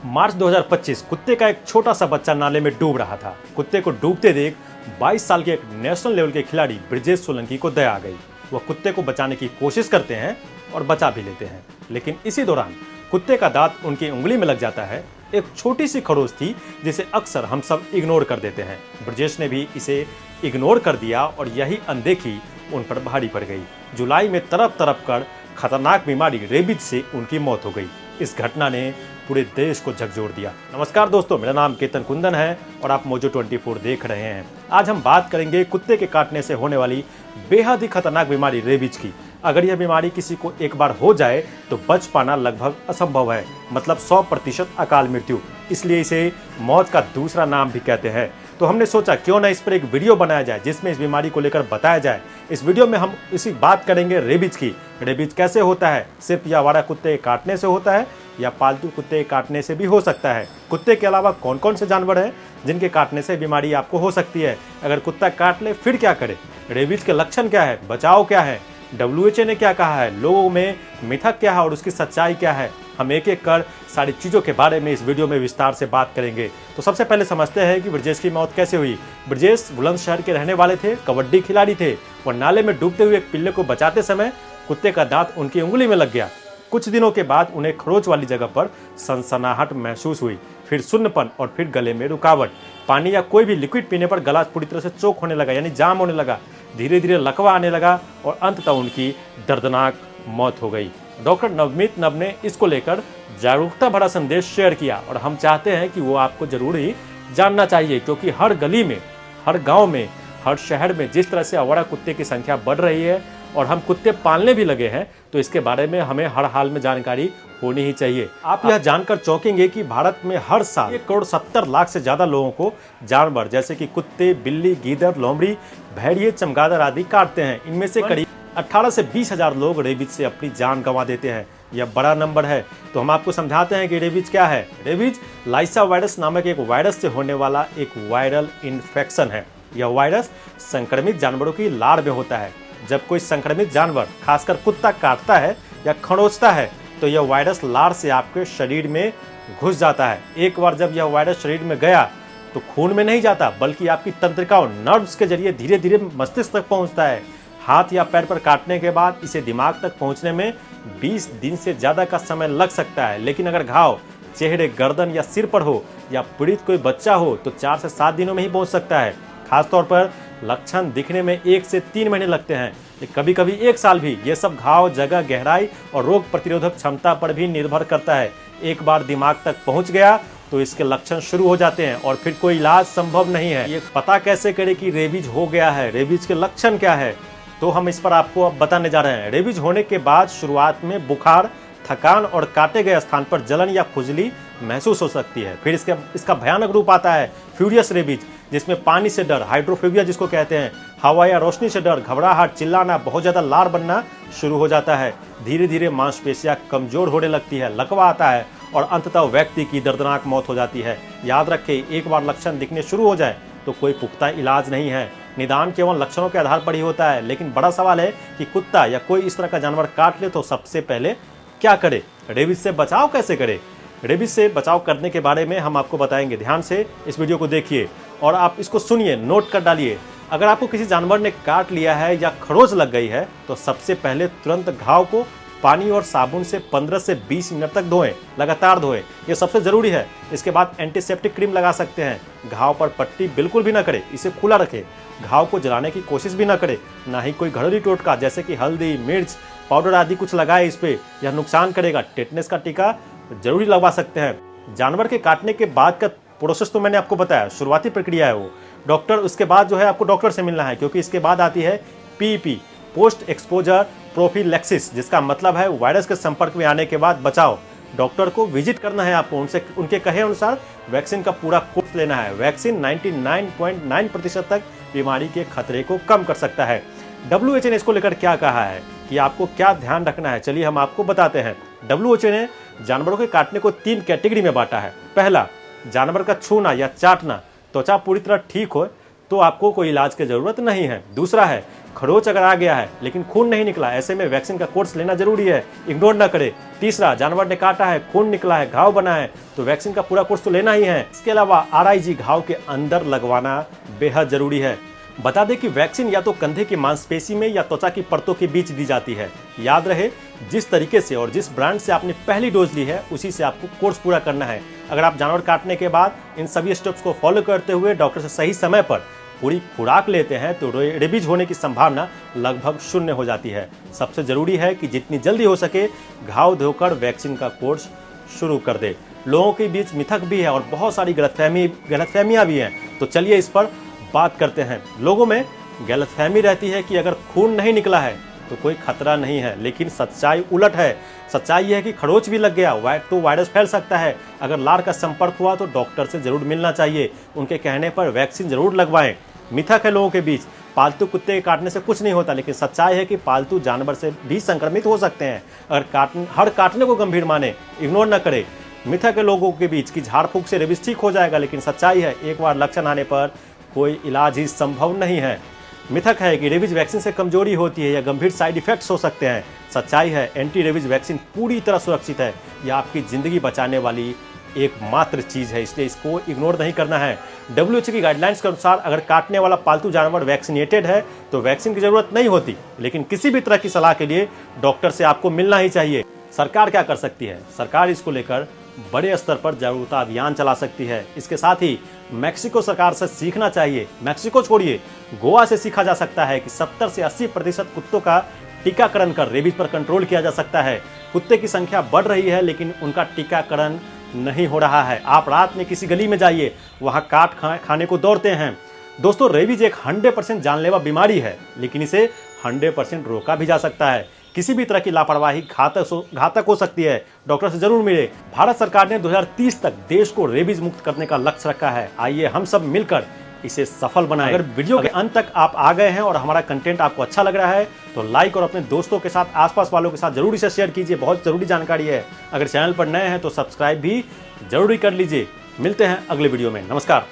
मार्च 2025 कुत्ते का एक छोटा सा बच्चा नाले में डूब रहा था। कुत्ते को डूबते देख 22 साल के एक नेशनल लेवल के खिलाड़ी ब्रिजेश सोलंकी को दया आ गई। वह कुत्ते को बचाने की कोशिश करते हैं और बचा भी लेते हैं, लेकिन इसी दौरान कुत्ते का दांत उनकी उंगली में लग जाता है। एक छोटी सी खरोच थी जिसे अक्सर हम सब इग्नोर कर देते हैं। ब्रिजेश ने भी इसे इग्नोर कर दिया और यही अनदेखी उन पर भारी पड़ गई। जुलाई में तड़प तड़प कर खतरनाक बीमारी रेबीज से उनकी मौत हो गई। इस घटना ने पूरे देश को झकझोर दिया। नमस्कार दोस्तों, मेरा नाम केतन कुंदन है और आप मोजो 24 देख रहे हैं। आज हम बात करेंगे कुत्ते के काटने से होने वाली बेहद ही खतरनाक बीमारी रेबीज की। अगर यह बीमारी किसी को एक बार हो जाए तो बच पाना लगभग असंभव है, मतलब 100% अकाल मृत्यु। इसलिए इसे मौत का दूसरा नाम भी कहते हैं। तो हमने सोचा क्यों ना इस पर एक वीडियो बनाया जाए जिसमें इस बीमारी को लेकर बताया जाए। इस वीडियो में हम इसी बात करेंगे रेबीज की। रेबीज कैसे होता है, सिर्फ या आवारा कुत्ते काटने से होता है या पालतू कुत्ते काटने से भी हो सकता है। कुत्ते के अलावा कौन कौन से जानवर हैं जिनके काटने से बीमारी आपको हो सकती है। अगर कुत्ता काट ले फिर क्या करें, रेबीज के लक्षण क्या है, बचाव क्या है, WHO ने क्या कहा है, लोगों में मिथक क्या है और उसकी सच्चाई क्या है। हम एक एक कर सारी चीज़ों के बारे में इस वीडियो में विस्तार से बात करेंगे। तो सबसे पहले समझते हैं कि ब्रिजेश की मौत कैसे हुई। ब्रिजेश बुलंदशहर के रहने वाले थे, कबड्डी खिलाड़ी थे। वह नाले में डूबते हुए एक पिल्ले को बचाते समय कुत्ते का दांत उनकी उंगली में लग गया। कुछ दिनों के बाद उन्हें खरोच वाली जगह पर सनसनाहट महसूस हुई, फिर शून्यपन और फिर गले में रुकावट। पानी या कोई भी लिक्विड पीने पर गला पूरी तरह से चोक होने लगा, यानी जाम होने लगा। धीरे धीरे लकवा आने लगा और अंततः उनकी दर्दनाक मौत हो गई। डॉक्टर नवमीत नब ने इसको लेकर जागरूकता भरा संदेश शेयर किया और हम चाहते हैं कि वो आपको जरूर ही जानना चाहिए, क्योंकि हर गली में, हर गांव में, हर शहर में जिस तरह से आवारा कुत्ते की संख्या बढ़ रही है और हम कुत्ते पालने भी लगे हैं, तो इसके बारे में हमें हर हाल में जानकारी होनी ही चाहिए। आप यह जानकर चौंकेंगे कि भारत में हर साल 1,70,00,000 से ज्यादा लोगों को जानवर जैसे कि कुत्ते, बिल्ली, गीदड़, लोमड़ी, भेड़िए, चमगादड़ आदि काटते हैं। इनमें से करीब 18 से 20 हजार लोग रेबीज से अपनी जान गंवा देते हैं। यह बड़ा नंबर है। तो हम आपको समझाते हैं कि रेबीज क्या है। रेबीज लाइसा वायरस नामक एक वायरस से होने वाला एक वायरल इन्फेक्शन है। यह वायरस संक्रमित जानवरों की लार में होता है। जब कोई संक्रमित जानवर, खासकर कुत्ता, काटता है या खरोंचता है तो यह वायरस लार से आपके शरीर में घुस जाता है। एक बार जब यह वायरस शरीर में गया तो खून में नहीं जाता, बल्कि आपकी तंत्रिकाओं, नर्व्स के जरिए धीरे धीरे मस्तिष्क तक पहुंचता है। हाथ या पैर पर काटने के बाद इसे दिमाग तक पहुंचने में 20 दिन से ज़्यादा का समय लग सकता है। लेकिन अगर घाव चेहरे, गर्दन या सिर पर हो या पीड़ित कोई बच्चा हो तो 4 से 7 दिनों में ही पहुंच सकता है। खासतौर पर लक्षण दिखने में 1 से 3 महीने लगते हैं, कभी कभी 1 साल भी। ये सब घाव, जगह, गहराई और रोग प्रतिरोधक क्षमता पर भी निर्भर करता है। एक बार दिमाग तक पहुंच गया तो इसके लक्षण शुरू हो जाते हैं और फिर कोई इलाज संभव नहीं है। ये पता कैसे करें कि रेबीज हो गया है, रेबीज के लक्षण क्या है, तो हम इस पर आपको अब बताने जा रहे हैं। रेबीज होने के बाद शुरुआत में बुखार, थकान और काटे गए स्थान पर जलन या खुजली महसूस हो सकती है। फिर इसका भयानक रूप आता है फ्यूरियस रेबीज, जिसमें पानी से डर, हाइड्रोफोबिया जिसको कहते हैं, हवा या रोशनी से डर, घबराहट, चिल्लाना, बहुत ज़्यादा लार बनना शुरू हो जाता है। धीरे धीरे मांसपेशियां कमजोर होने लगती है, लकवा आता है और अंततः व्यक्ति की दर्दनाक मौत हो जाती है। याद रखें, एक बार लक्षण दिखने शुरू हो जाए तो कोई पुख्ता इलाज नहीं है। निदान केवल लक्षणों के आधार पर ही होता है। लेकिन बड़ा सवाल है कि कुत्ता या कोई इस तरह का जानवर काट ले तो सबसे पहले क्या करें, रेबीज से बचाव कैसे करें। रेबीज से बचाव करने के बारे में हम आपको बताएंगे। ध्यान से इस वीडियो को देखिए और आप इसको सुनिए, नोट कर डालिए। अगर आपको किसी जानवर ने काट लिया है या खरोंच लग गई है तो सबसे पहले तुरंत घाव को पानी और साबुन से 15 से 20 मिनट तक धोएं, लगातार धोएं, ये सबसे ज़रूरी है। इसके बाद एंटीसेप्टिक क्रीम लगा सकते हैं। घाव पर पट्टी बिल्कुल भी ना करें, इसे खुला रखें। घाव को जलाने की कोशिश भी ना करें, ना ही कोई घरेलू टोटका जैसे कि हल्दी, मिर्च पाउडर आदि कुछ लगाए इस पर, यह नुकसान करेगा। टेटनस का टीका जरूरी लगवा सकते हैं। जानवर के काटने के बाद का प्रोसेस तो मैंने आपको बताया, शुरुआती प्रक्रिया है वो। डॉक्टर, उसके बाद जो है आपको डॉक्टर से मिलना है, क्योंकि इसके बाद आती है PEP, पोस्ट एक्सपोजर प्रोफिलैक्सिस, जिसका मतलब है वायरस के संपर्क में आने के बाद बचाव। डॉक्टर को विजिट करना है आपको, उनके कहे अनुसार वैक्सीन का पूरा कोर्स लेना है। वैक्सीन 99.9% तक बीमारी के खतरे को कम कर सकता है। WHO ने इसको लेकर क्या कहा है कि आपको क्या ध्यान रखना है, चलिए हम आपको बताते हैं। WHO ने जानवरों के काटने को 3 कैटेगरी में बांटा है। पहला, जानवर का छूना या चाटना, त्वचा पूरी तरह ठीक हो तो आपको कोई इलाज की जरूरत नहीं है। दूसरा है खरोच अगर आ गया है लेकिन खून नहीं निकला, ऐसे में वैक्सीन का कोर्स लेना जरूरी है, इग्नोर ना करे। तीसरा, जानवर ने काटा है, खून निकला है, घाव बना है, तो वैक्सीन का पूरा कोर्स तो लेना ही है। इसके अलावा RIG घाव के अंदर लगवाना बेहद जरूरी है। बता दें कि वैक्सीन या तो कंधे की मांसपेशी में या त्वचा की परतों के बीच दी जाती है। याद रहे, जिस तरीके से और जिस ब्रांड से आपने पहली डोज ली है उसी से आपको कोर्स पूरा करना है। अगर आप जानवर काटने के बाद इन सभी स्टेप्स को फॉलो करते हुए डॉक्टर से सही समय पर पूरी खुराक लेते हैं तो रेबीज होने की संभावना लगभग शून्य हो जाती है। सबसे जरूरी है कि जितनी जल्दी हो सके घाव धोकर वैक्सीन का कोर्स शुरू कर दे। लोगों के बीच मिथक भी है और बहुत सारी गलतफहमियां भी हैं, तो चलिए इस पर बात करते हैं। लोगों में गलतफहमी रहती है कि अगर खून नहीं निकला है तो कोई खतरा नहीं है, लेकिन सच्चाई उलट है। सच्चाई यह है कि खरोच भी लग गया तो वायरस फैल सकता है। अगर लार का संपर्क हुआ तो डॉक्टर से जरूर मिलना चाहिए, उनके कहने पर वैक्सीन जरूर लगवाएं। मिथक है लोगों के बीच, पालतू कुत्ते के काटने से कुछ नहीं होता, लेकिन सच्चाई है कि पालतू जानवर से भी संक्रमित हो सकते हैं। अगर हर काटने को गंभीर माने, इग्नोर न करे। मिथक है लोगों के बीच कि झाड़ फूक से रेबीज ठीक हो जाएगा, लेकिन सच्चाई है एक बार लक्षण आने पर कोई इलाज ही संभव नहीं है। मिथक है कि रेबीज वैक्सीन से कमजोरी होती है या गंभीर साइड इफेक्ट्स हो सकते हैं। सच्चाई है एंटी रेबीज वैक्सीन पूरी तरह सुरक्षित है, यह आपकी जिंदगी बचाने वाली एकमात्र चीज है, इसलिए इसको इग्नोर नहीं करना है। WHO की गाइडलाइंस के अनुसार अगर काटने वाला पालतू जानवर वैक्सीनेटेड है तो वैक्सीन की जरूरत नहीं होती, लेकिन किसी भी तरह की सलाह के लिए डॉक्टर से आपको मिलना ही चाहिए। सरकार क्या कर सकती है? सरकार इसको लेकर बड़े स्तर पर जागरूकता अभियान चला सकती है। इसके साथ ही मैक्सिको सरकार से सीखना चाहिए। मैक्सिको छोड़िए, गोवा से सीखा जा सकता है कि 70 से 80% कुत्तों का टीकाकरण कर रेबीज पर कंट्रोल किया जा सकता है। कुत्ते की संख्या बढ़ रही है लेकिन उनका टीकाकरण नहीं हो रहा है। आप रात में किसी गली में जाइए, वहां काट खाने को दौड़ते हैं। दोस्तों, रेबीज एक 100% जानलेवा बीमारी है, लेकिन इसे 100% रोका भी जा सकता है। किसी भी तरह की लापरवाही घातक हो सकती है, डॉक्टर से जरूर मिले। भारत सरकार ने 2030 तक देश को रेबीज मुक्त करने का लक्ष्य रखा है। आइए हम सब मिलकर इसे सफल बनाएं। अगर वीडियो के अंत तक आप आ गए हैं और हमारा कंटेंट आपको अच्छा लग रहा है तो लाइक और अपने दोस्तों के साथ, आसपास वालों के साथ जरूर इसे शेयर कीजिए, बहुत जरूरी जानकारी है। अगर चैनल पर नए हैं तो सब्सक्राइब भी जरूरी कर लीजिए। मिलते हैं अगले वीडियो में। नमस्कार।